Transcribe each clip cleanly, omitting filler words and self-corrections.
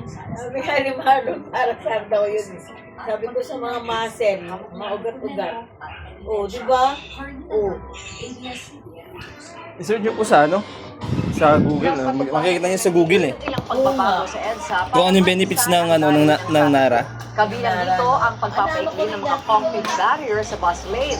Sabi nga ni Marlon, para saan daw yun. Sabi ko sa mga muscle, mga ugat-ugat. Oh, di ba? Oh. I-search nyo po sa sa Google. Makikita nyo sa Google eh. Ilang pagbabago sa EDSA Kung ano yung benefits ng, ng NARA. kabilang dito ang pagpapaikli ng mga concrete barrier sa bus lane.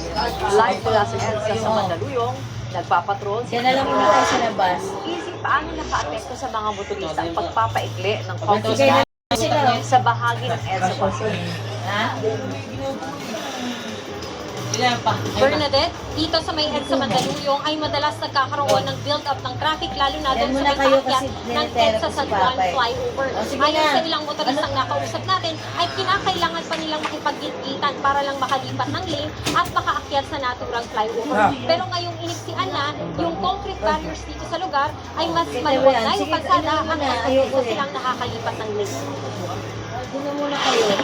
Live mula sa EDSA sa Mandaluyong, nagpapatrol Yan na lang muna tayo sa labas. Isip paano naka-apekto sa mga motorista ang pagpapaikli ng concrete barrier sa bahagi ng EDSA bus lane. Ha? Bernadette, dito sa may EDSA Mandaluyong ay madalas nagkakaroon ng build-up ng traffic lalo na doon sa may paakyat ng EDSA San Juan flyover. Ayon sa ilang motoristang nakausap natin, ay kinakailangan pa nilang makipag-gitan para lang makalipat ng lane at makaakyat sa naturang flyover. Pero ngayong iniksian na, yung concrete barriers dito sa lugar ay mas maluwag na yung kalsada at mas mabilis na silang nakakalipat ng lane. Doon na muna kayo.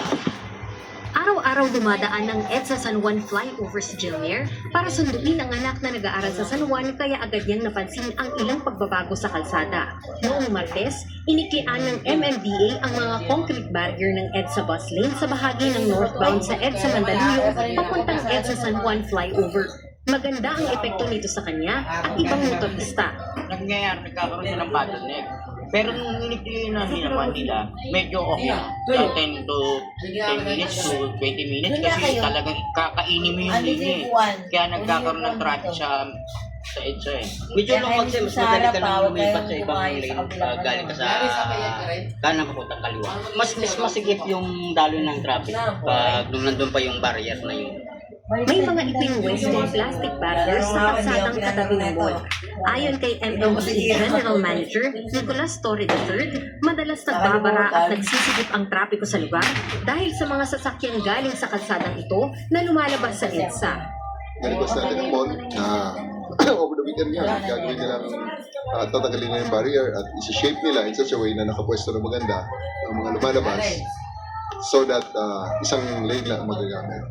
Araw-araw dumadaan ng EDSA San Juan flyover si Jilmer para sunduin ang anak na nag-aaral sa San Juan kaya agad niyang napansin ang ilang pagbabago sa kalsada. Noong Martes, iniklian ng MMDA ang mga concrete barrier ng EDSA bus lane sa bahagi ng northbound sa EDSA Mandaluyong papuntang EDSA San Juan flyover. Maganda ang epekto nito sa kanya at ibang motorista. Nagkakaroon siya ng bottleneck. Pero nung inikli na naman nila, medyo okay na. 10 minutes to 20 minutes kasi talagang kakainin mo yung linya eh. Kaya nagkakaroon ng traffic sa EDSA eh. Medyo lang kasi mas madali ka lang lumipat sa ibang lane galing ka sa kanan papuntang kaliwa. Mas masigip yung daloy ng traffic pag nandun pa yung barrier na yun. May mga ipinwestong plastic barriers sa kalsadang katabi ng mall. Ayon kay MMDA General Manager Nicolas Torre III, madalas nagbabara at nagsisigip ang trapiko sa lugar dahil sa mga sasakyang galing sa kalsadang ito na lumalabas sa EDSA. Na-request natin ng mall na over the weekend nga, gagawin nilang tatagalin na yung barrier at isi-shape nila in such a way na nakapwesto na maganda ang mga lumalabas so that isang lane lang magagamit.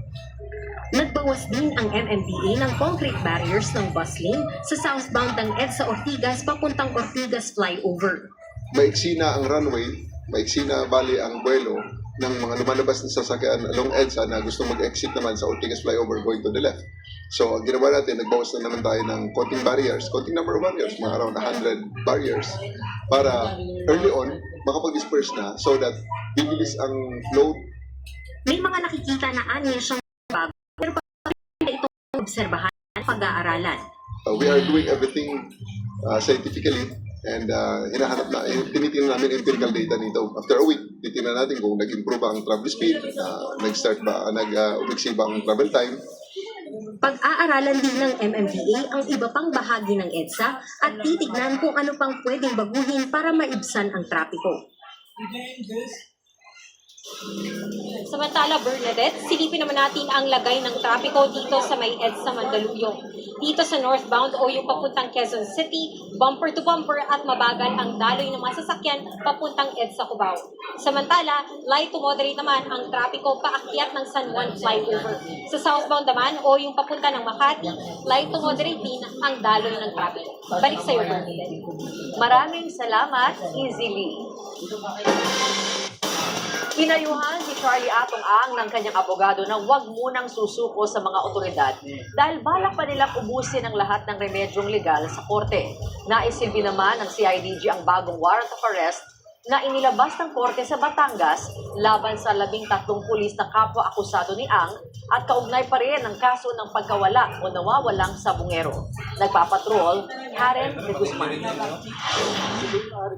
Nagbawas din ang MMDA ng concrete barriers ng bus lane sa southbound ng EDSA Ortigas papuntang Ortigas flyover. Maiksi na ang runway, maiksi na bali ang buwelo ng mga lumalabas na sasakyan along EDSA na gusto mag-exit naman sa Ortigas flyover going to the left. So, ang ginawa natin, nagbawas na naman tayo ng konting barriers, konting number of barriers, mga around 100 barriers, para early on, makapag-disperse na so that bibilis ang load. May mga nakikita na anya siyang bago, pero itong obserbahan at pag-aaralan. We are doing everything scientifically and hinahanap na, tinitingnan namin empirical data nito. After a week, titingnan natin kung nag-improve ba ang travel speed, nag-start ba, umiksi ba ang travel time. Pag-aaralan din ng MMDA ang iba pang bahagi ng EDSA at titignan kung ano pang pwedeng baguhin para maibsan ang trapiko. Samantala, Bernadette, silipin naman natin ang lagay ng trapiko dito sa may EDSA Mandaluyong. Dito sa northbound o yung papuntang Quezon City, bumper to bumper at mabagal ang daloy ng mga sasakyan papuntang EDSA Cubao. Samantala, light to moderate naman ang trapiko paakyat ng San Juan flyover. Sa southbound naman o yung papunta ng Makati, light to moderate din ang daloy ng trapiko. Balik sa iyo, Bernadette. Maraming salamat, Easily. Pinayuhan si Charlie Atong Ang ng kanyang abogado na huwag munang susuko sa mga otoridad dahil balak pa nilang ubusin ang lahat ng remedyong legal sa korte. Naisilbi naman ng CIDG ang bagong warrant of arrest na inilabas ng korte sa Batangas laban sa 13 pulis na kapwa-akusado ni Ang at kaugnay pa rin ang kaso ng pagkawala o nawawalang sabungero. Nagpapatrol, Karen de Guzman.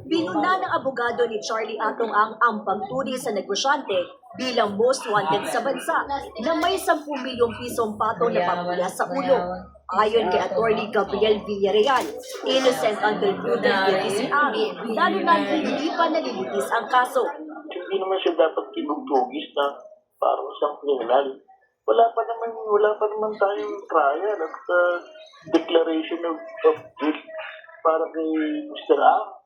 Binuna ng abogado ni Charlie Atong ang pagturi sa negosyante bilang most wanted sa bansa na may 10 milyong pisong patong na pamulya sa ulo. Ayon kay Attorney Gabriel Villarreal, innocent until proven guilty si Ang, lalo na hindi pa nalilitis ang kaso. Hindi naman siya dapat kinugtugis na parang isang kriminal. Wala pa naman tayong trial at declaration of guilt para kay Mr. Ang.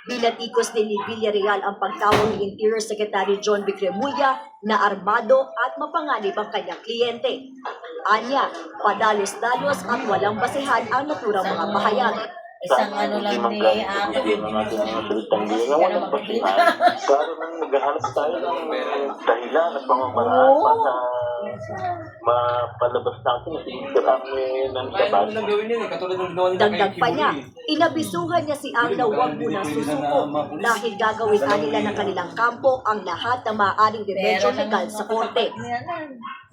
Binatikos din ni Villarreal ang pagtawag ni Interior Secretary John Vic Remulla na armado at mapanganib ang kanyang kliyente. Anya, padalos-dalos at walang basehan ang naturang mga pahayag. Isang Sana ano hindi lang man ni galing Ako. sabihin na natin mga salitang biro na walang basihan. Pero nang naghahanap tayo ng dahilan at pamamaraan para mapalabas natin si karami ng Kaya labas. naman lang gawin yun eh. Katulad ng ginawa nila Dagdag kay pa niya, Kimberly. inabisuhan niya si Ang na huwag muna susuko dahil gagawin nila ng kanilang kampo ang lahat ng maaaring remedyo legal sa korte.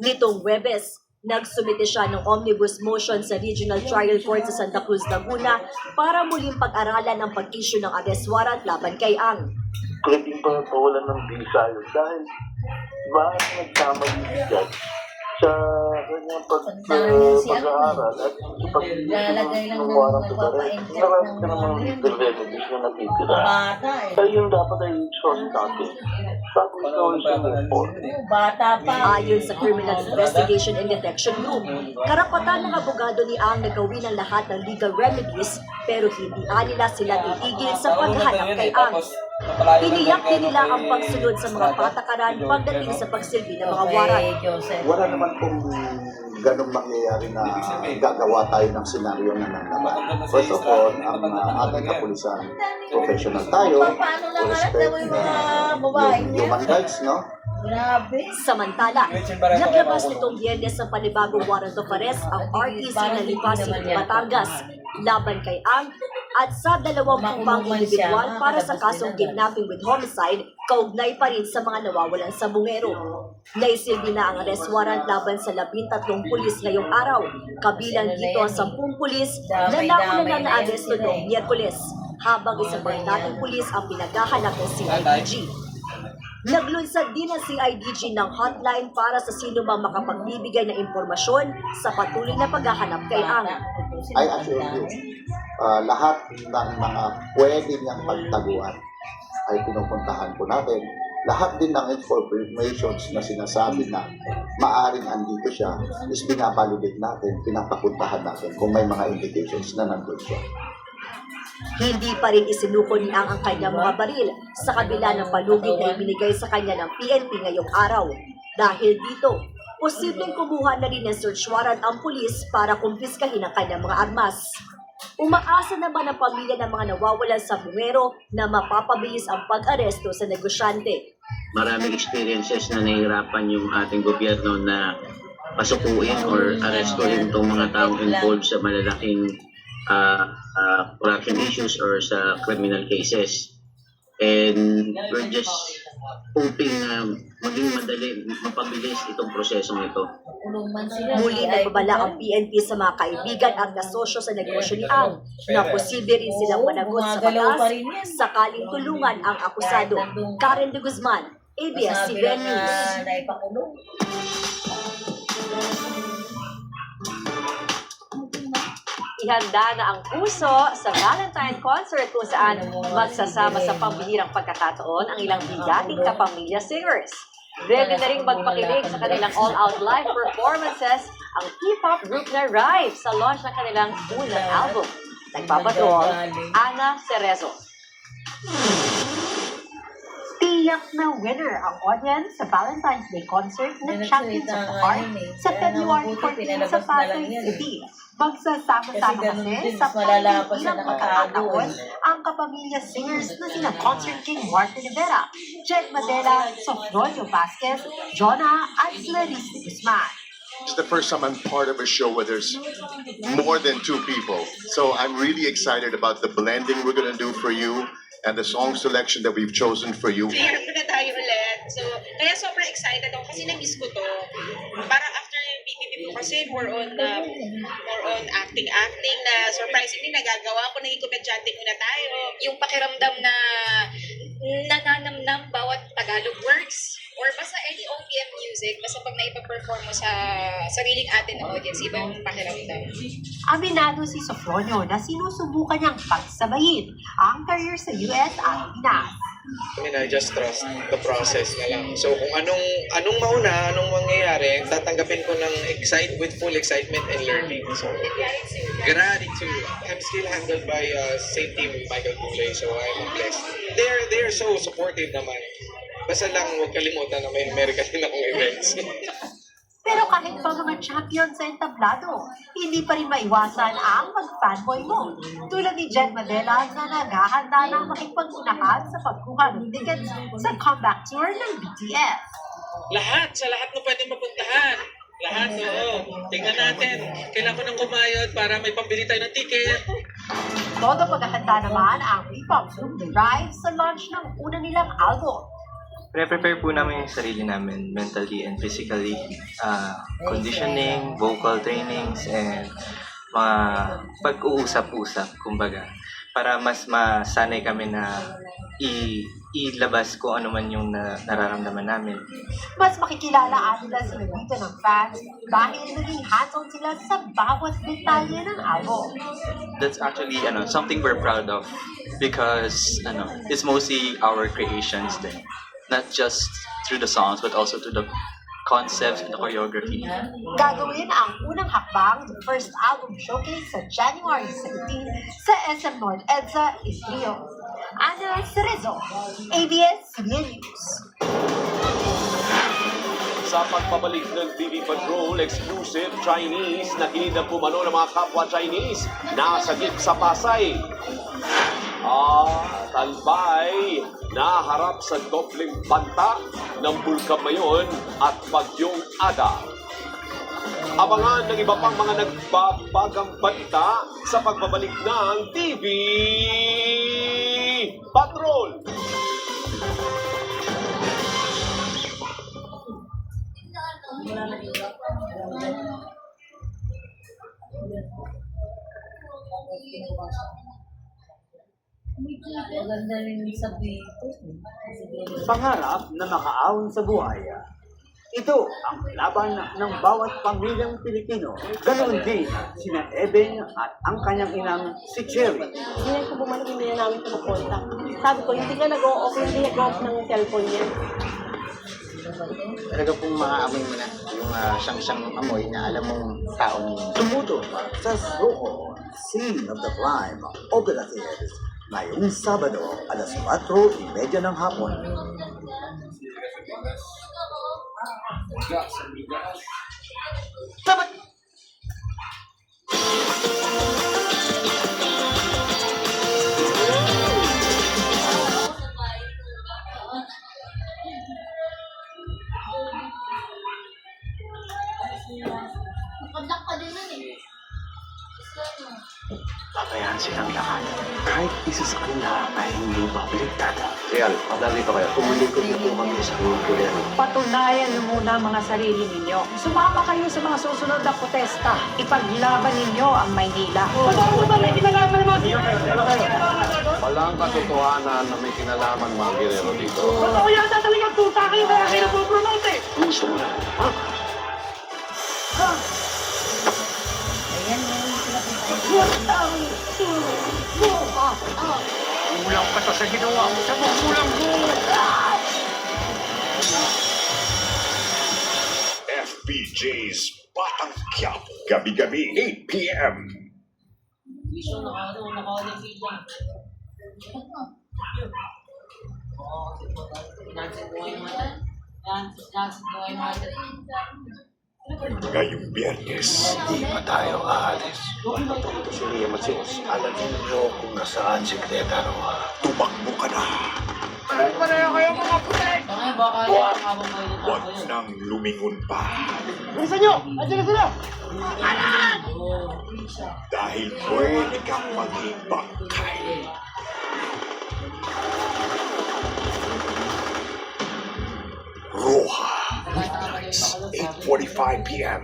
Nitong Huwebes, nagsumite siya ng omnibus motion sa Regional Trial Court sa Santa Cruz, Laguna para muling pag-aralan ang pag-issue ng arrest warrant laban kay Ang. Pwedeng pa pawalan ng visa yun dahil bakit nagkamali si Judge sa kanyang pag-aaral at sa pag-issue ng warrant of arrest. Marami ka namang legal remedies na natitira. Bata eh. Kaya yung dapat ay i-source natin bago ikaw ay sumuport. Bata pa. Ayon sa Criminal Investigation and Detection Room, karapatan ng abogado ni Ang na gawin ang lahat ng legal remedies pero hindi nila sila titigil sa paghahanap kay Ang. Tiniyak din nila ang pagsunod sa mga patakaran pagdating sa pagsilbi ng mga warrant. Wala naman kung ganong mangyayari na gagawa tayo ng senaryo na naman. First of all, ang ating kapulisan, professional tayo, Paano lang respect alam yung mga babae niya? human rights, no? Grabe. Samantala, naglabas nitong Biyernes sa panibagong warrant of arrest ang RTC na Lipasin, Batangas laban kay Ang at sa 20 pang individual para sa kasong kidnapping with homicide, kaugnay pa rin sa mga nawawalan sa bungero. Naisilbi na ang arrest warrant laban sa 13 pulis ngayong araw, kabilang dito ang 10 pulis na nauna na na-aresto noong Miyerkules, habang isa pang dating pulis ang pinaghahanap ng CIDG. Naglunsad din ang CIDG ng hotline para sa sino mang makapagbibigay ng impormasyon sa patuloy na paghahanap kay Ang. I assure you, lahat ng mga pwede niyang pagtaguan ay pinupuntahan po natin. Lahat din ng informations na sinasabi na maaring andito siya is binabalidate natin, pinapapuntahan natin kung may mga indications na nandun siya. Hindi pa rin isinuko ni Ang kanyang mga baril sa kabila ng palugit na ibinigay sa kanya ng PNP ngayong araw. Dahil dito, posibleng kumuha na rin ng search warrant ang pulis para kumpiskahin ang kanyang mga armas. Umaasa naman ang pamilya ng mga nawawalan sa bungero na mapapabilis ang pag-aresto sa negosyante. Maraming experiences na nahihirapan yung ating gobyerno na pasukuin or arestuhin itong mga taong involved sa malalaking corruption issues or sa criminal cases. And we're just hoping na maging madali, mapabilis itong prosesong ito. Muli nagbabala ang PNP sa mga kaibigan at kasosyo sa negosyo ni Ang na posible rin silang managot sa batas sakaling tulungan ang akusado. Karen de Guzman, ABS-CBN News. Ihanda na ang puso sa Valentine concert kung saan magsasama sa pambihirang pagkakataon ang ilang bigating kapamilya singers. Ready na rin magpakilig sa kanilang all-out live performances ang K-pop group na Rive sa launch ng kanilang unang album. Nagpapatrol, Ana Cerezo. Tiyak na winner ang audience sa Valentine's Day concert ng Champions of the Heart sa February 14 sa Pasay City. Magsasama-sama kasi sa pangililang pagkakataon ang kapamilya singers na sina Concert King Martin Rivera, Jed Madela, Sofronio Vasquez, Jonah at Clarice Guzman. It's the first time I'm part of a show where there's more than two people. So I'm really excited about the blending we're gonna do for you and the song selection that we've chosen for you. Clear ko na tayo ulit. So, kaya sobrang excited ako kasi na-miss ko to. Parang after BTV po kasi more on acting na surprisingly nagagawa ko, naging komedyante muna tayo. Yung pakiramdam na nananamnam bawat Tagalog words or basta any OPM music, basta pag naipa-perform mo sa sariling atin na audience, iba yung pakiramdam. Aminado si Sofronio na sinusubukan niyang pagsabayin ang career sa US at Pinas. I mean, I just trust the process na lang. So kung anong mauna, anong mangyayari, tatanggapin ko ng with full excitement and learning. So gratitude. I'm still handled by same team Michael Bublé, so I'm blessed. They're so supportive naman. Basta lang huwag kalimutan na may American din akong events. Pero kahit pa mga champion sa entablado, hindi pa rin maiwasan ang mag-fanboy mo. Tulad ni Jen Madela na naghahanda na makipag-unahan sa pagkuha ng tickets sa comeback tour ng BTS. Sa lahat na pwede mapuntahan. Lahat, oo. Tingnan natin. Kailangan ko ng kumayod para may pambili tayo ng ticket. Todo paghahanda naman ang P-pop group The Rise sa launch ng una nilang album. Pre-prepare po namin yung sarili namin mentally and physically. Conditioning, vocal trainings, and mga pag-uusap-usap, kumbaga. Para mas masanay kami na ilabas kung ano man yung nararamdaman namin. Mas makikilala nila sila dito ng fans dahil naging hands-on sila sa bawat detalye ng album. That's actually something we're proud of because it's mostly our creations din. Not just through the songs but also to the concepts and the choreography. Gagawin ang unang hakbang ng first album showcase sa January 17 sa SM North EDSA in Rio. Ana Cerezo, ABS-CBN News. Sa pagpabalik ng TV Patrol exclusive Chinese na kinidnap umano ng mga kapwa Chinese nasagip sa Pasay. Talbay naharap sa dobleng banta ng Bulkan Mayon at Bagyong Ada. Abangan ng iba pang mga nagbabagang balita sa pagbabalik ng TV Patrol. Pangarap na makaahon sa buhay. Ito ang laban ng bawat pamilyang Pilipino. Ganoon din sina Eben at ang kanyang inang si Cherry. Ngayon ko bumalik, hindi na namin kumukontak. Sabi ko, hindi ka nag-o-off, hindi nag-off ng cellphone niya. Talaga pong maaamoy mo na yung siyang amoy na alam mong tao niya. Tumuto sa Soho, scene of the crime, Obelatires, ngayong Sabado, alas 4:30 ng hapon. Pabayaan silang lahat. Kahit isa sa kanila ay hindi mabaligtad. Real, nandito kayo. Tumulikod na po kami sa gobyerno. Patunayan niyo muna ang mga sarili ninyo. Sumama kayo sa mga susunod na protesta. Ipaglaban ninyo ang Maynila. Walang katotohanan na may kinalaman mga Guerrero dito. Totoo yan, tataligang tuta kayo kaya kayo nagpo-promote. Gusto mo na. Kulang ka sa ginawa mo sa magulang mo! FPJ's Batang Quiapo. Gabi-gabi, 8 p.m. Ngayong Biyernes, Hindi pa tayo aalis. Natuto si Liam at si Os. Alamin niyo kung nasaan si Greta Roa. Tumakbo ka na. Pareho kayo mga putek! Huwag nang lumingon pa. Bilisan niyo! Andiyan na sila! Dahil pwede kang maging bangkay. Roja, weeknights, 8:45 p.m.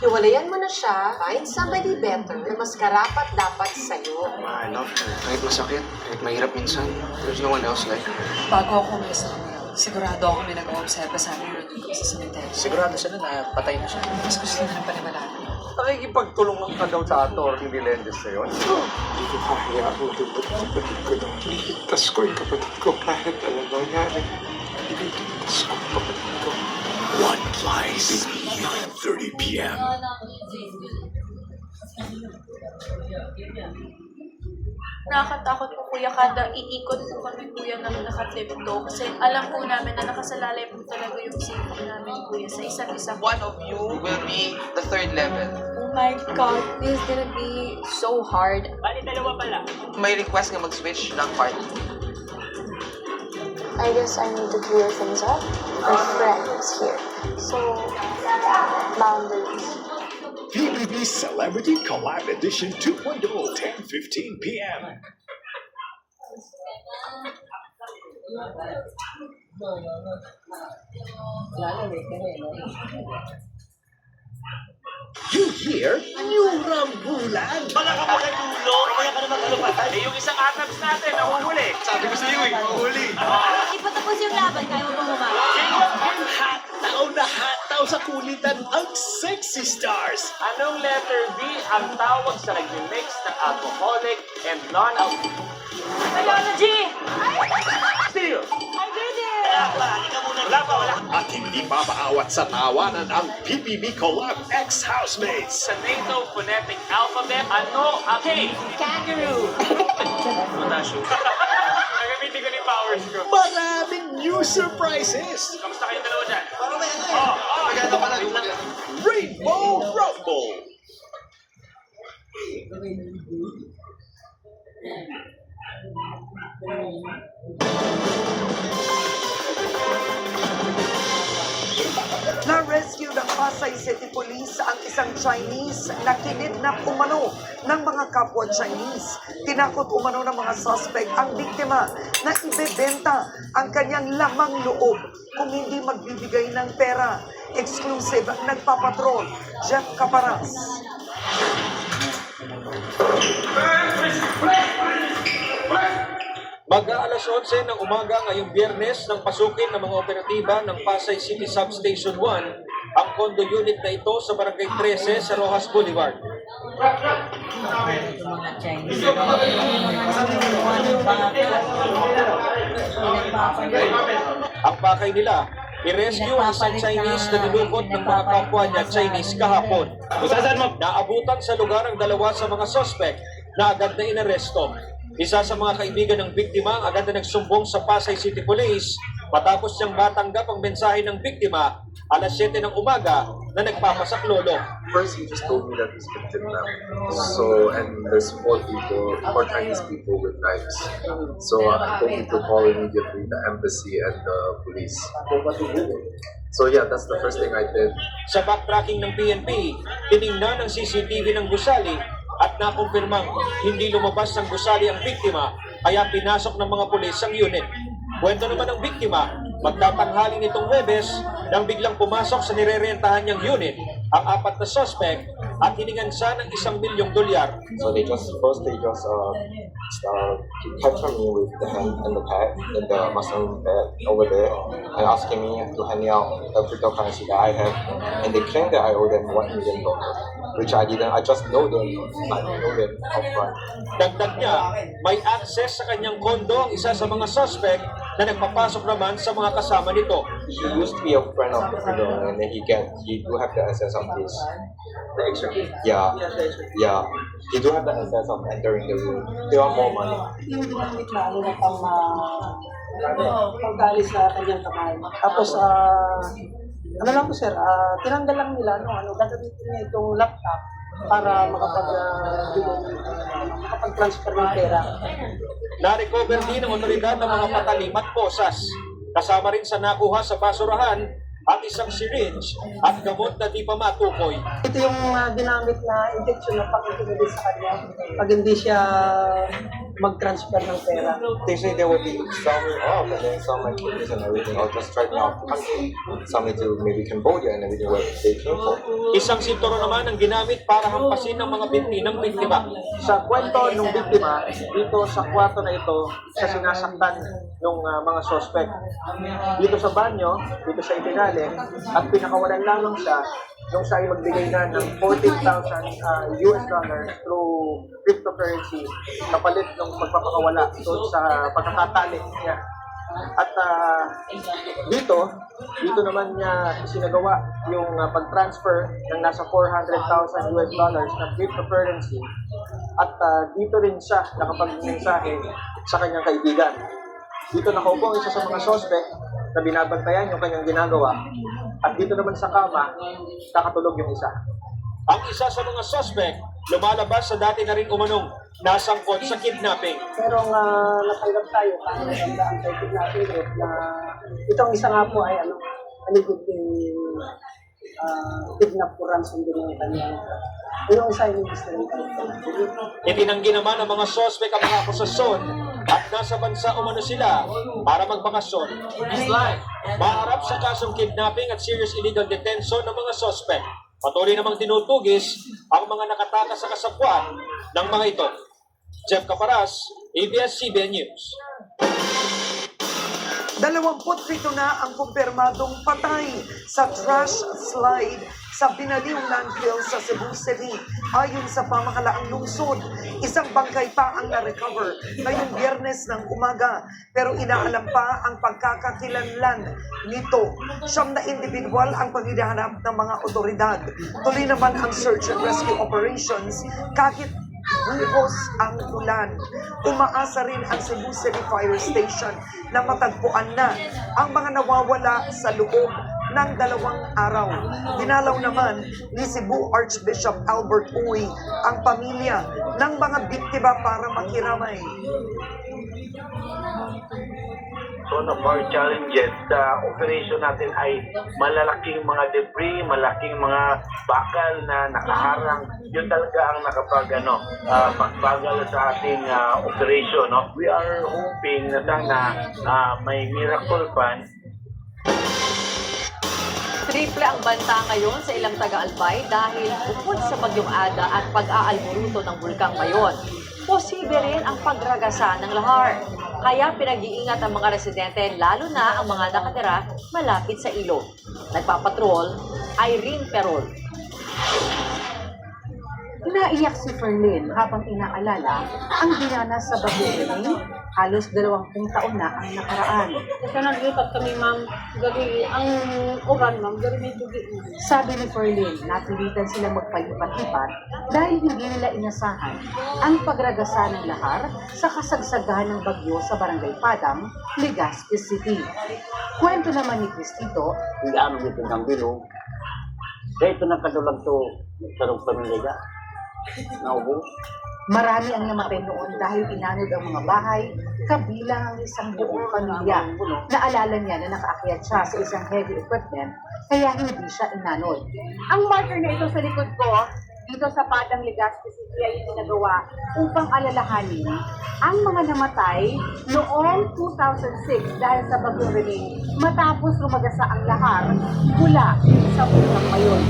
Hiwalayan mo na siya, find somebody better na mas karapat dapat sa'yo. Ma, I love her. Kahit masakit, kahit mahirap minsan, there's no one else like her. Bago ako umalis na ngayon, sigurado ako may nag-o-observe sa amin rin dito sa cemetery. Sigurado sila na patay na siya. Mas gusto na ng panimalala. Nakikipagtulong lang ka daw sa Atty. Melendez sa'yo. Hindi ko kaya ang lubot sa kapatid ko daw. Iligtas ko yung kapatid ko kahit alam nangyari. Iligtas ko ang kapatid ko. One Lies, 9:30 p.m. nakakatakot po kuya kada iikot po kami kuya na nakatipto kasi alam po namin na nakasalalay po talaga yung safety namin kuya sa isa't isa. One of you will be the third level. Oh my God, this is gonna be so hard. Bali, dalawa pala. May request nga mag-switch ng party. I guess I need to clear things up. My friend is here. So, boundaries. PBB Celebrity Collab Edition 2.0, 10:15 p.m. You hear? New Rambulan! Baka ka magkatulong, kaya ka naman kalupatan. Eh, yung isang atabs natin, nahuhuli. Sabi ko sa iyo eh, nahuhuli. Hindi pa tapos yung laban, kaya mo bang umama? Hataw sa kulitan ang Sexy Stars! Anong letter B ang tawag sa nag-mix ng alcoholic and non-alcoholic? Ayala, G! Still! I did it! Wala pa. At hindi mapaawat sa tawanan ang PBB Collab Ex-Housemates! Sa NATO phonetic alphabet, ano ang K? Kangaroo! Potassium. Nagamitin ko ni powers ko. Maraming new surprises! Kamusta kayong dalawa dyan? Maganda pala. Rainbow Rumble! Na-rescue ng Pasay City Police ang isang Chinese na kinidnap umano ng mga kapwa Chinese. Tinakot umano ng mga suspect ang biktima na ibebenta ang kanyang lamang loob kung hindi magbibigay ng pera. Exclusive, nagpapatrol, Jeff Caparas. Mag-aalas 11 ng umaga ngayong Biyernes nang pasukin ng mga operatiba ng Pasay City Substation 1 ang condo unit na ito sa Barangay 13 sa Rojas Boulevard. Ang pakay nila, i-rescue ang isang Chinese na nilukot ng mga kapwa niya Chinese kahapon. Naabutan sa lugar ang dalawa sa mga suspect na agad na inaresto. Isa sa mga kaibigan ng biktima ang agad na nagsumbong sa Pasay City Police matapos siyang matanggap ang mensahe ng biktima alas 7 ng umaga na nagpapasaklolo. First, he just told me that he's been kidnapped. So, and there's four Chinese people with knives. So, I told him to call immediately the embassy and the police. So, yeah, that's the first thing I did. Sa backtracking ng PNP, tiningnan ang CCTV ng gusali at nakumpirmang hindi lumabas ng gusali ang biktima kaya pinasok ng mga pulis ang unit. Kwento naman ng biktima, magtatanghali nitong Huwebes nang biglang pumasok sa nirerentahan niyang unit ang apat na suspect at hiningan siya ng $1 milyong. So they just captured me with the hand and the pad and the muscle pad over there and asking me to hand me out the cryptocurrency that I have, and they claim that I owe them $1 million, which I didn't. I just know them. I know them upfront. Dagdag niya, may access sa kanyang kondo ang isa sa mga suspect na nagpapasok naman sa mga kasama nito. He used to be a friend of the criminal, and then he do have the access of this. The extra key? Yeah. He do have the access of entering the room. They want more money. Yung ginamit na pang-galis sa kanyang kamay. Tapos, ano lang po sir, tinanggal lang nila, gagamitin niya itong laptop para makapag-transfer ng pera. Na-recover din ng otoridad ng mga patalim at posas. Kasama rin sa nakuha sa basurahan at isang syringe at gamot na di pa matukoy. Ito yung ginamit na injection na pag-intinili sa kanya pag hindi siya mag-transfer ng pera. They say they will be sell me off and then sell my kidneys and everything. I'll just try to out the country. Sell me to maybe Cambodia and everything where they came from. Isang sinturo naman ang ginamit para hampasin ng mga binti ng biktima. Sa kwento ng biktima, dito sa kwarto na ito, sa sinasaktan ng mga suspect. Dito sa banyo, dito sa ibinali, at pinakawalan lamang siya nung siya ay magbigay na ng $14,000 US through cryptocurrency kapalit ng pagpapakawala doon sa pagkakatali niya. At dito naman niya sinagawa yung pag-transfer ng nasa $400,000 US ng cryptocurrency At dito rin siya nakapag-mensahe sa kanyang kaibigan. Dito nakaupo ang isa sa mga suspect na binabantayan yung kanyang ginagawa. At dito naman sa kama, nakatulog yung isa. Ang isa sa mga suspect lumalabas sa dati na rin umanong nasangkot sa kidnapping. Pero natanggap tayo ang kay kidnapping na itong isa nga po ay alleged kidnap for ransom din ng kanyang. Yung isa ay minister ng Itinanggi naman ng mga suspect ang mga akusasyon at nasa bansa umano sila para magbakasyon. Maharap sa kasong kidnapping at serious illegal detention ng mga suspect. Patuloy namang tinutugis ang mga nakatakas sa kasabwat ng mga ito. Jeff Caparas, ABS-CBN News. 27 na ang kumpirmadong patay sa trash slide sa Binaliw landfill sa Cebu City. Ayon sa pamahalaang lungsod, isang bangkay pa ang na-recover ngayong Biyernes ng umaga. Pero inaalam pa ang pagkakakilanlan nito. 9 na individual ang paghihanap ng mga otoridad. Tuloy naman ang search and rescue operations kahit buhos ang ulan. Umaasa rin ang Cebu City Fire Station na matagpuan na ang mga nawawala sa loob ng 2 araw. Dinalaw naman ni Cebu Archbishop Albert Uy ang pamilya ng mga biktima para makiramay. One of our challenges sa operation natin ay malalaking mga debris, malaking mga bakal na nakaharang. Yun talaga ang magbagal sa ating operation. No? We are hoping na sana may miracle fund. Triple ang banta ngayon sa ilang taga-Albay dahil bukod sa Bagyong Ada at pag-aalburuto ng Bulkang Mayon, posible rin ang pagragasa ng lahar. Kaya pinag-iingat ang mga residente, lalo na ang mga nakatira malapit sa ilog. Nagpapatrol, Irene Perol. Naiyak si Ferlin habang inaalala ang binanas sa Bagyong Rene. Halos 20 taon na ang nakaraan. Kasi naglipat kami, ma'am. Gagi, ang uran, ma'am, gari may dugi. Sabi ni Ferlin, napilitan silang magpalipat-lipat dahil hindi nila inasahan ang pagragasa ng lahar sa kasagsagahan ng bagyo sa Barangay Padang, Legazpi City. Kwento naman ni Cristito, hindi ano dito ng bilog. Kaya ito nakadulag to sa pamilya. Naubos. Marami ang namatay noon dahil inanod ang mga bahay, kabilang ang isang buong pamilya. Naalala niya na nakaakyat siya sa isang heavy equipment, kaya hindi siya inanod. Ang marker na ito sa likod ko, dito sa Padang Legazpi City ay itinagawa upang alalahanin ang mga namatay noong 2006 dahil sa Bagyong Rene matapos lumagasa ang lahar mula sa Bulkang Mayon.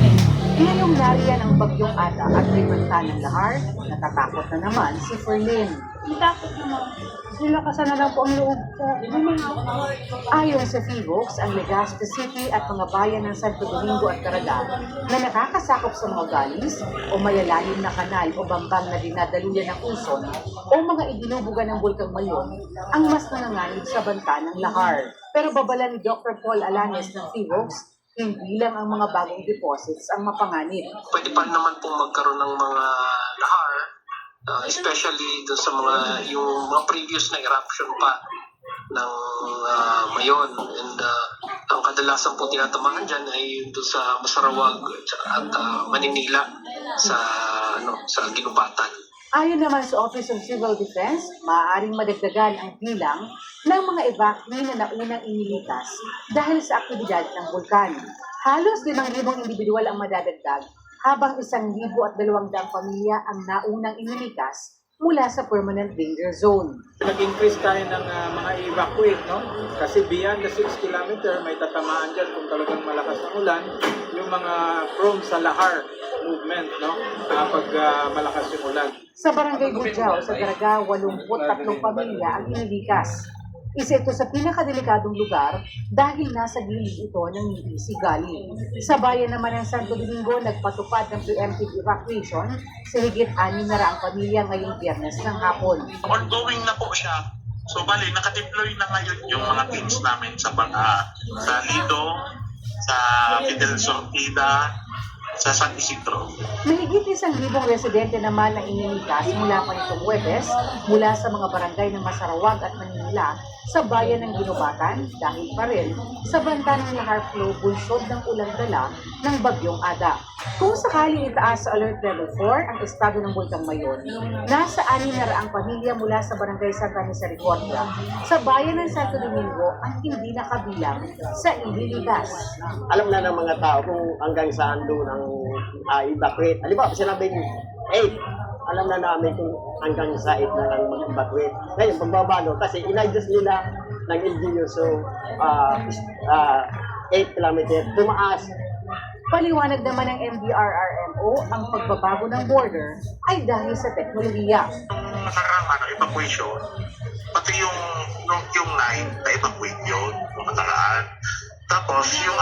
Ngayong nariyan ang Bagyong Ada at may banta ng lahar, natatakot na naman si Ferlin. Takot naman. Sila kasi na lang po ang loob ko. Ayon sa FIVOX, ang Legazpi City at mga bayan ng Santo Domingo at Caraga na nakakasakop sa mga galis o malalalim na kanal o bambang na dinadaluyan ng uson o mga ibinubugan ng Bulkang Mayon ang mas nanganganib sa banta ng lahar. Pero babala ni Dr. Paul Alanes ng FIVOX, hindi lang ang mga bagong deposits ang mapanganib. Pwede pa naman pong magkaroon ng mga lahar, especially doon sa yung mga previous na eruption pa ng Mayon. And ang kadalasan po tinatamaan dyan ay doon sa Masarawag at Maninila sa Ginubatan. Ayon naman sa Office of Civil Defense, maaaring madagdagan ang bilang ng mga evacuee na naunang inilikas dahil sa aktibidad ng bulkan. Halos 5,000 individual ang madadagdag, habang 1,200 pamilya ang naunang inilikas mula sa permanent danger zone. Nag-increase tayo ng mga evacuate, no? Kasi beyond the 6 kilometer, may tatamaan dyan kung talagang malakas ng ulan, yung mga prone sa lahar movement, no? Kapag malakas yung ulan. Sa Barangay Budjao, sa Caraga, 83 pamilya ang inilikas. Isa ito sa pinakadelikadong lugar dahil nasa gilid ito ng Nibisi Gali. Sa bayan naman ng Santo Domingo, nagpatupad ng preemptive evacuation sa higit 600 pamilya ngayong Biyernes ng hapon. Ongoing na po siya. So bali, nakadeploy na ngayon yung mga teams namin sa Lido, sa Fidel Sortida, sa San Isidro. Mahigit 1,000 residente naman na inilikas mula pa nitong Huwebes mula sa mga barangay ng Masarawag at Manila sa bayan ng Ginubatan dahil pa rin sa banta ng lahar flow bunsod ng ulang dala ng Bagyong Ada. Kung sakaling itaas sa Alert Level 4 ang estado ng Bulkang Mayon, nasa 600 pamilya mula sa barangay Santa Misericordia sa bayan ng Santo Domingo ang hindi nakabilang sa ililigas. Alam na ng mga tao kung hanggang saan doon ang evacuate. Halimbawa, sinabing 8, alam na namin kung hanggang sa 8 na lang mag-evacuate. Ngayon, pagbabalo, kasi in-adjust nila ng LGU, so 8 kilometers, tumaas. Paliwanag naman ng MDRRMO, ang pagbabago ng border ay dahil sa teknolohiya. Nakarang evacuation, pati yung 9 na-evacuate yun, yung nakaraan. Tapos yung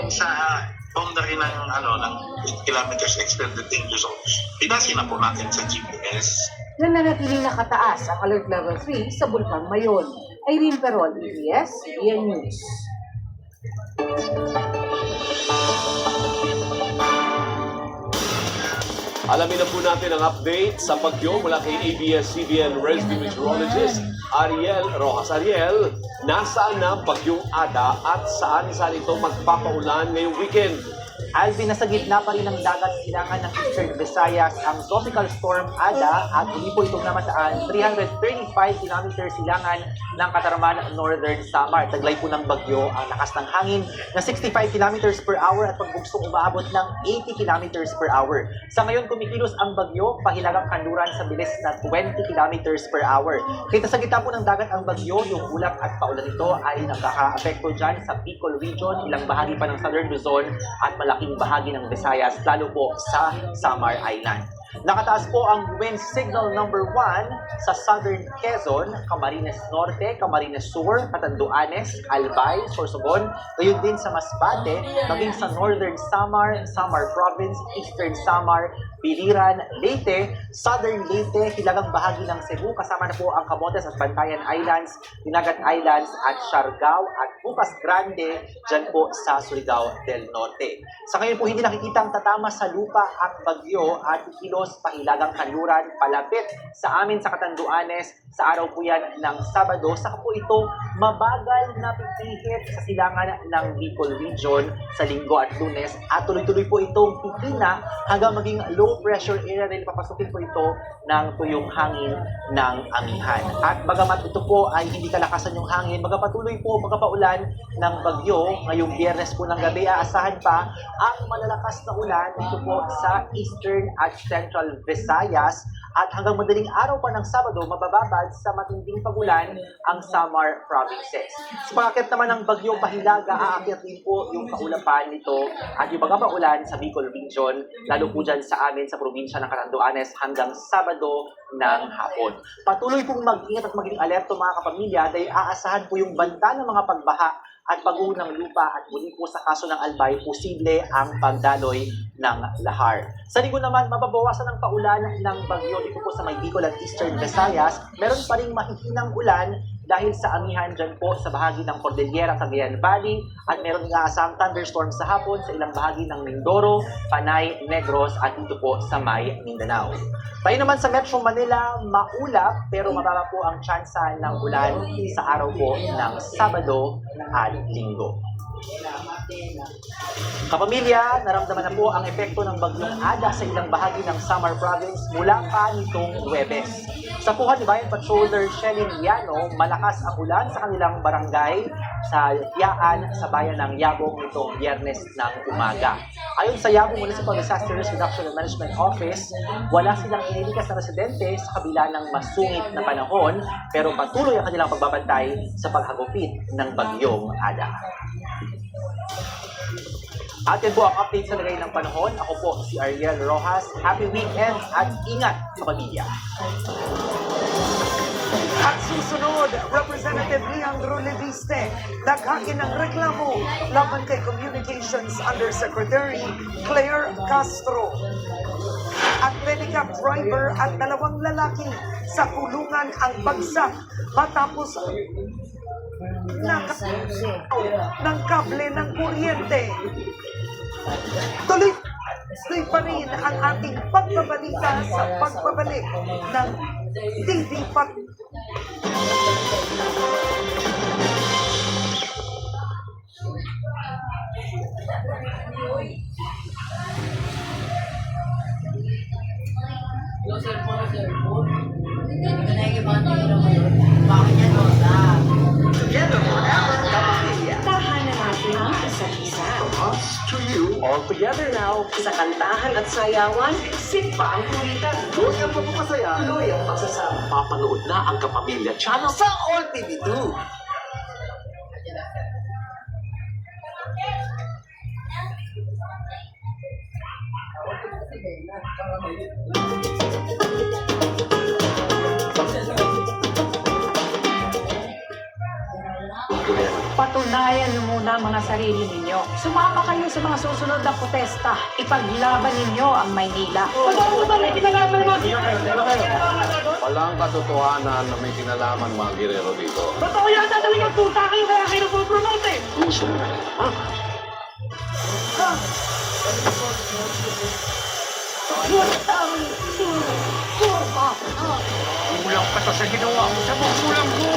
sa boundary ng 8 kilometers extended danger zones, pinasi na po natin sa GPS. Nananatiling nakataas ang Alert Level 3 sa Bulkang Mayon. Irene Perol, ABS-CBN News. Alamin na po natin ang update sa bagyo mula kay ABS-CBN Resident Meteorologist Ariel Rojas. Ariel, nasaan na Bagyong Ada at saan ito magpapaulan ngayong weekend? Alvin, nasa gitna pa rin ng dagat silangan ng Eastern Visayas ang Tropical Storm Ada at hindi po itong namataan 335 km silangan ng Katarman, Northern Samar. Taglay po ng bagyo ang lakas ng hangin na 65 km per hour at pagbugsong umaabot ng 80 km per hour. Sa ngayon, kumikilos ang bagyo pahilagang kanluran sa bilis na 20 km per hour. Kita sa gitna po ng dagat ang bagyo, yung ulap at paulan nito ay nakaka-apekto dyan sa Bicol Region, ilang bahagi pa ng Southern Luzon at malaking bahagi ng Visayas, lalo po sa Samar Island. Nakataas po ang wind signal number 1 sa Southern Quezon, Camarines Norte, Camarines Sur, Catanduanes, Albay, Sorsogon, gayon din sa Masbate, maging sa Northern Samar, Samar Province, Eastern Samar, Biliran, Leyte, Southern Leyte, hilagang bahagi ng Cebu, kasama na po ang Camotes at Bantayan Islands, Dinagat Islands at Siargao at Bukas Grande, dyan po sa Surigao del Norte. Sa ngayon po hindi nakikita ang tatama sa lupa ang bagyo at kilos pahilagang kanluran palapit sa amin sa Catanduanes sa araw po yan ng Sabado. Saka po ito mabagal na pipihit sa silangan ng Bicol Region sa Linggo at Lunes at tuloy-tuloy po itong pipina hanggang maging low pressure area dahil papasukin po ito ng tuyong hangin ng amihan. At bagamat ito po ay hindi kalakasan yung hangin, magpatuloy po magpaulan ng bagyo ngayong Biyernes po ng gabi, aasahan pa ang malalakas na ulan dito po sa Eastern at Central Visayas at hanggang madaling araw pa ng Sabado, mabababad sa matinding pagulan ang Samar Provinces. Sa pagkakit naman ng bagyong Pahilaga, aakyat din po yung kaulapan nito at yung mga paulan sa Bicol Region, lalo po dyan sa amin sa probinsya ng Catanduanes hanggang Sabado ng hapon. Patuloy pong mag-ingat at maging alerto mga kapamilya dahil aasahan po yung banta ng mga pagbaha at pag-uho ng lupa at muli po sa kaso ng Albay, posible ang pagdaloy ng lahar. Sa linggo naman, mababawasan ang paulan ng bagyo dito po sa may Bicol at Eastern Visayas. Meron pa rin mahihinang ulan dahil sa amihan dyan po sa bahagi ng Cordillera, Cagayan Valley at meron inaasahang thunderstorm sa hapon sa ilang bahagi ng Mindoro, Panay, Negros at dito po sa may Mindanao. Tayo naman sa Metro Manila, maulap pero mababa po ang tsansa ng ulan sa araw po ng Sabado at Linggo. Kapamilya, naramdaman na po ang epekto ng bagyong Ada sa ilang bahagi ng Samar Province mula pa nitong Huwebes. Sa Puhan ni Bayan Patroller Shelly Liano, malakas ang ulan sa kanilang barangay sa Yaan sa bayan ng Yabong nitong Biyernes ng umaga. Ayon sa Yabong Municipal Disaster Risk Reduction and Management Office, wala silang inilikas na residente sa kabila ng masungit na panahon pero patuloy ang kanilang pagbabantay sa paghagupit ng bagyong Ada. At yan po ang update sa lagay ng panahon. Ako po si Ariel Rojas. Happy weekend at ingat sa pamilya. At susunod, Representative Leandro Leviste, naghain ng reklamo laban kay Communications Undersecretary Claire Castro. At pedicab driver at 2 lalaki sa kulungan ang bagsak matapos ng kable ng kuryente. Tuloy Tuloy pa rin ang ating pagbabalita sa pagbabalik ng TV Tahanan natin ang isa't isa. To you, all together now. Sa kantahan at sayawan, sipa ang kulitan. Tuloy ang pagpapasaya. Tuloy ang pagsasama. Papanood na ang Kapamilya Channel sa All TV 2. Patunayan niyo muna ang mga sarili ninyo. Sumama kayo sa mga susunod na protesta. Ipaglaban ninyo ang Maynila. Walang katotohanan na may kinalaman mga girero dito. Totoo yan, dadaling ang tuta kayo kaya kayo nagpo-promote eh. Puso na. Ha? Kulang pa to sa ginawa mo sa magulang mo.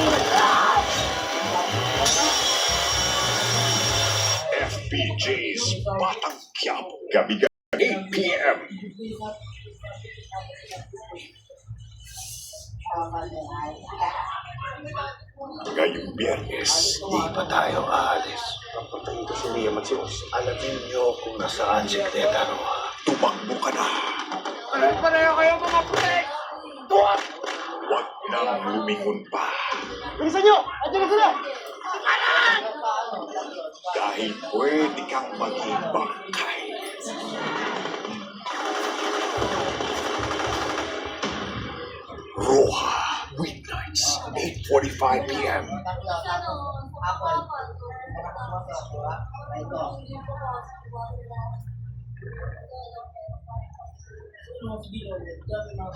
FPJ's Batang Quiapo. Gabi-gabi, 8 p.m. Ngayong Biyernes, di pa tayo aalis. Papatayin ko si Liam at si Os. Alamin niyo kung nasaan si Cretano. Tumakbo ka na. Pareho kayo mga putek! Tuwag! Huwag nang lumingon pa. Bilisan nyo! Andiyan na sila! Dahil pwede kang maging bangkay. Roja, weeknights, 8:45 p.m.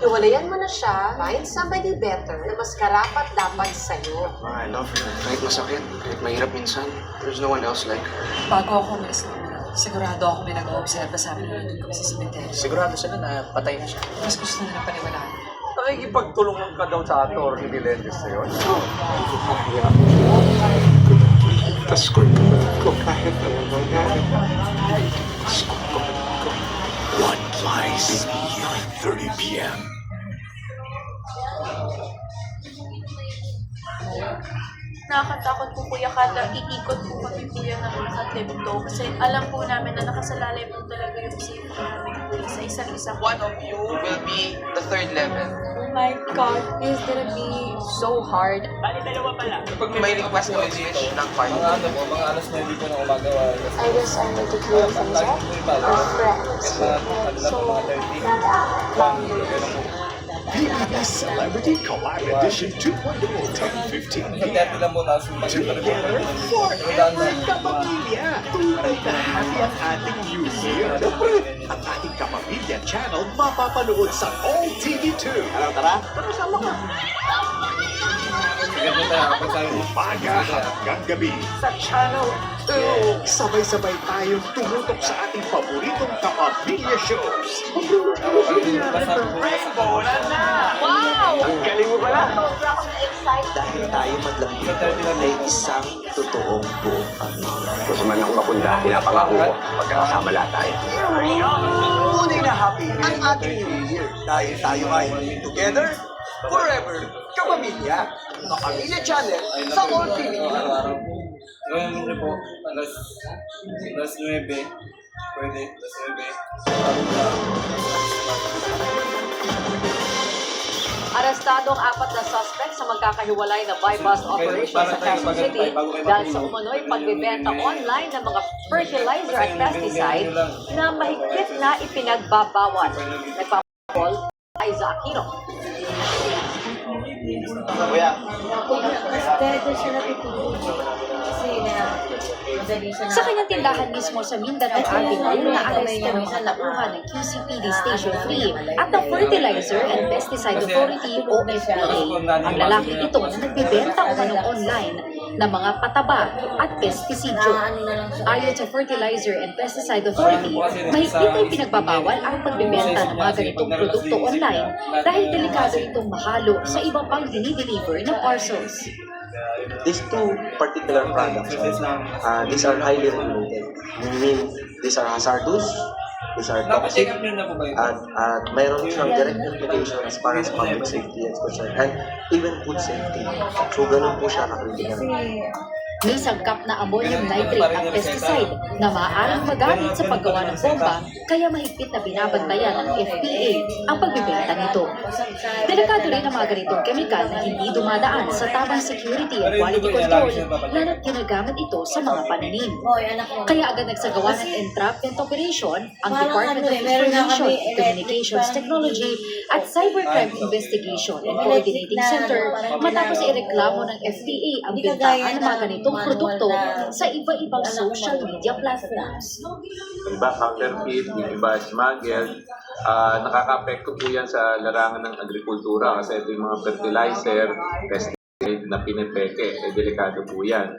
Hiwalayan mo na siya, find somebody better na mas karapat dapat sa'yo. I love her. Kahit masakit, kahit mahirap minsan, there's no one else like her. Bago ako umalis ng sigurado ako may nag-oobserba sa amin nandun kami sa cemetery. Sigurado sila na patay na siya. Mas gusto nila paniwalaan. Nakikipagtulungan ka daw sa ator ni Melendez na yun. Taskot ko kahit anong mangyari. Taskot ko. One Lies, 9:30 p.m. Nakakatakot po Kuya Kada, iikot po kami Kuya ng nakatrip to kasi alam po namin na nakasalalay po talaga yung safety namin Kuya sa isa't isa. One of you will be the third level. Oh my God, this is gonna be so hard. Bali, dalawa pala. Pag may request mo is ng party. Mga alas 9 po na umaga. I guess I need to clear things up. Our friends. So, PBB Celebrity Collab Edition 2.0, 10:15 p.m. Together forever Kapamilya. Tunay na happy ang ating New Year. Ang ating Kapamilya channel mapapanood sa All TV 2. Tara. Tara, sama ka. Umaga hanggang gabi sa Channel 2. Sabay-sabay tayong tumutok sa ating paboritong Kapamilya shows. Rainbow na! Wow! Ang galing mo pala! Dahil tayo madlamig, may isang totoong buong pamilya. Gusto man ng mapunda, pinapangako ko, magkakasama lahat tayo. Tunay na happy ang ating New Year dahil tayo ay together, forever, kapamilya. Kapamilya Channel sa All TV. Gawin mo po, alas 9. Pwede, alas 9. Arestado ang 4 na suspect sa magkakahiwalay na buy-bust operation sa Quezon City dahil sa umano'y pagbebenta online ng mga fertilizer at pesticide na mahigpit na ipinagbabawal. Nagpapakol, Aiza Aquino. Kuya. Dito siya natutulog. Kasi madali siya na... Sa kanyang tindahan mismo sa Mindanao Avenue, na-arrest kami sa nakuha ng QCPD Station 3 at the Fertilizer and Pesticide Authority o FPA. Ang lalaki ito na nagbibenta umano online na mga pataba at pestisidyo. Ayon sa Fertilizer and Pesticide Authority, mahigpit na ipinagbabawal ang pagbebenta ng mga ganitong produkto online dahil delikado itong mahalo sa iba pang dinideliver na parcels. These two particular products, these are highly regulated. Meaning, these are hazardous, these are toxic, at mayroon siyang direct implication as far as public safety is concerned, and even food safety. So, ganun po siya ka-critical. May sangkap na ammonium nitrate ang pesticide na maaaring magamit sa paggawa ng bomba, kaya mahigpit na binabantayan ng FPA ang pagbibenta nito. Delikado rin ang mga ganitong kemikal na hindi dumadaan sa tamang security and quality control, lalo't ginagamit ito sa mga pananim. Kaya agad nagsagawa ng entrapment operation ang Department of Information, Communications Technology at Cybercrime Investigation and Coordinating Center matapos ireklamo ng FPA ang bintahan ng mga ganitong produkto sa iba-ibang social media platforms. Iba counterfeit, yung iba smuggled. Nakaka-apekto po yan sa larangan ng agrikultura kasi ito yung mga fertilizer, pesticide na pinipeke. Delikado po yan.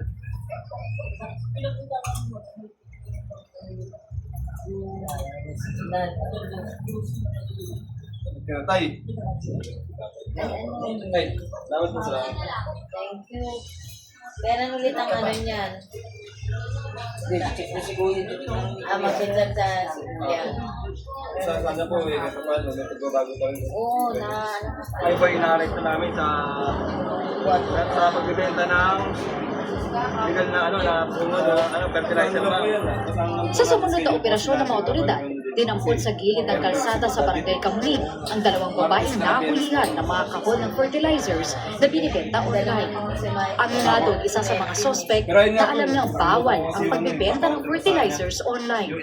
Tay. Tay, dapat mo sa... Thank you. Kailan ulit ang ano niyan? Check na si Kuya. Magpinsan sa Kuya. Sana po eh, kapag nagbabago pa rin. Oo, na ano ko sa... Ay po, ina-arrest na namin sa pagbibenta ng legal na fertilizer ba? Sa sumunod na operasyon ng mga otoridad, dinampot sa gilid ng kalsada sa Barangay Kamuning ang dalawang babaeng nahulihan ng mga kahon ng fertilizers na binibenta online. Aminado ang isa sa mga suspect na alam niyang bawal ang pagbibenta ng fertilizers online.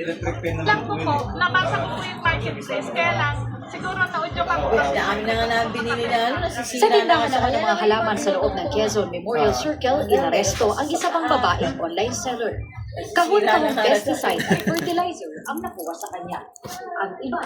Lang po, nabasa ko po yung marketplace, kaya lang, siguro na-audio ka po. Dami na nga na binili na nasisira Sa tindahan naman ng mga halaman sa loob ng Quezon Memorial Circle, inaresto ang isa pang babaeng online seller. Kahon-kahong pesticide at fertilizer ang nakuha sa kanya. Ang iba,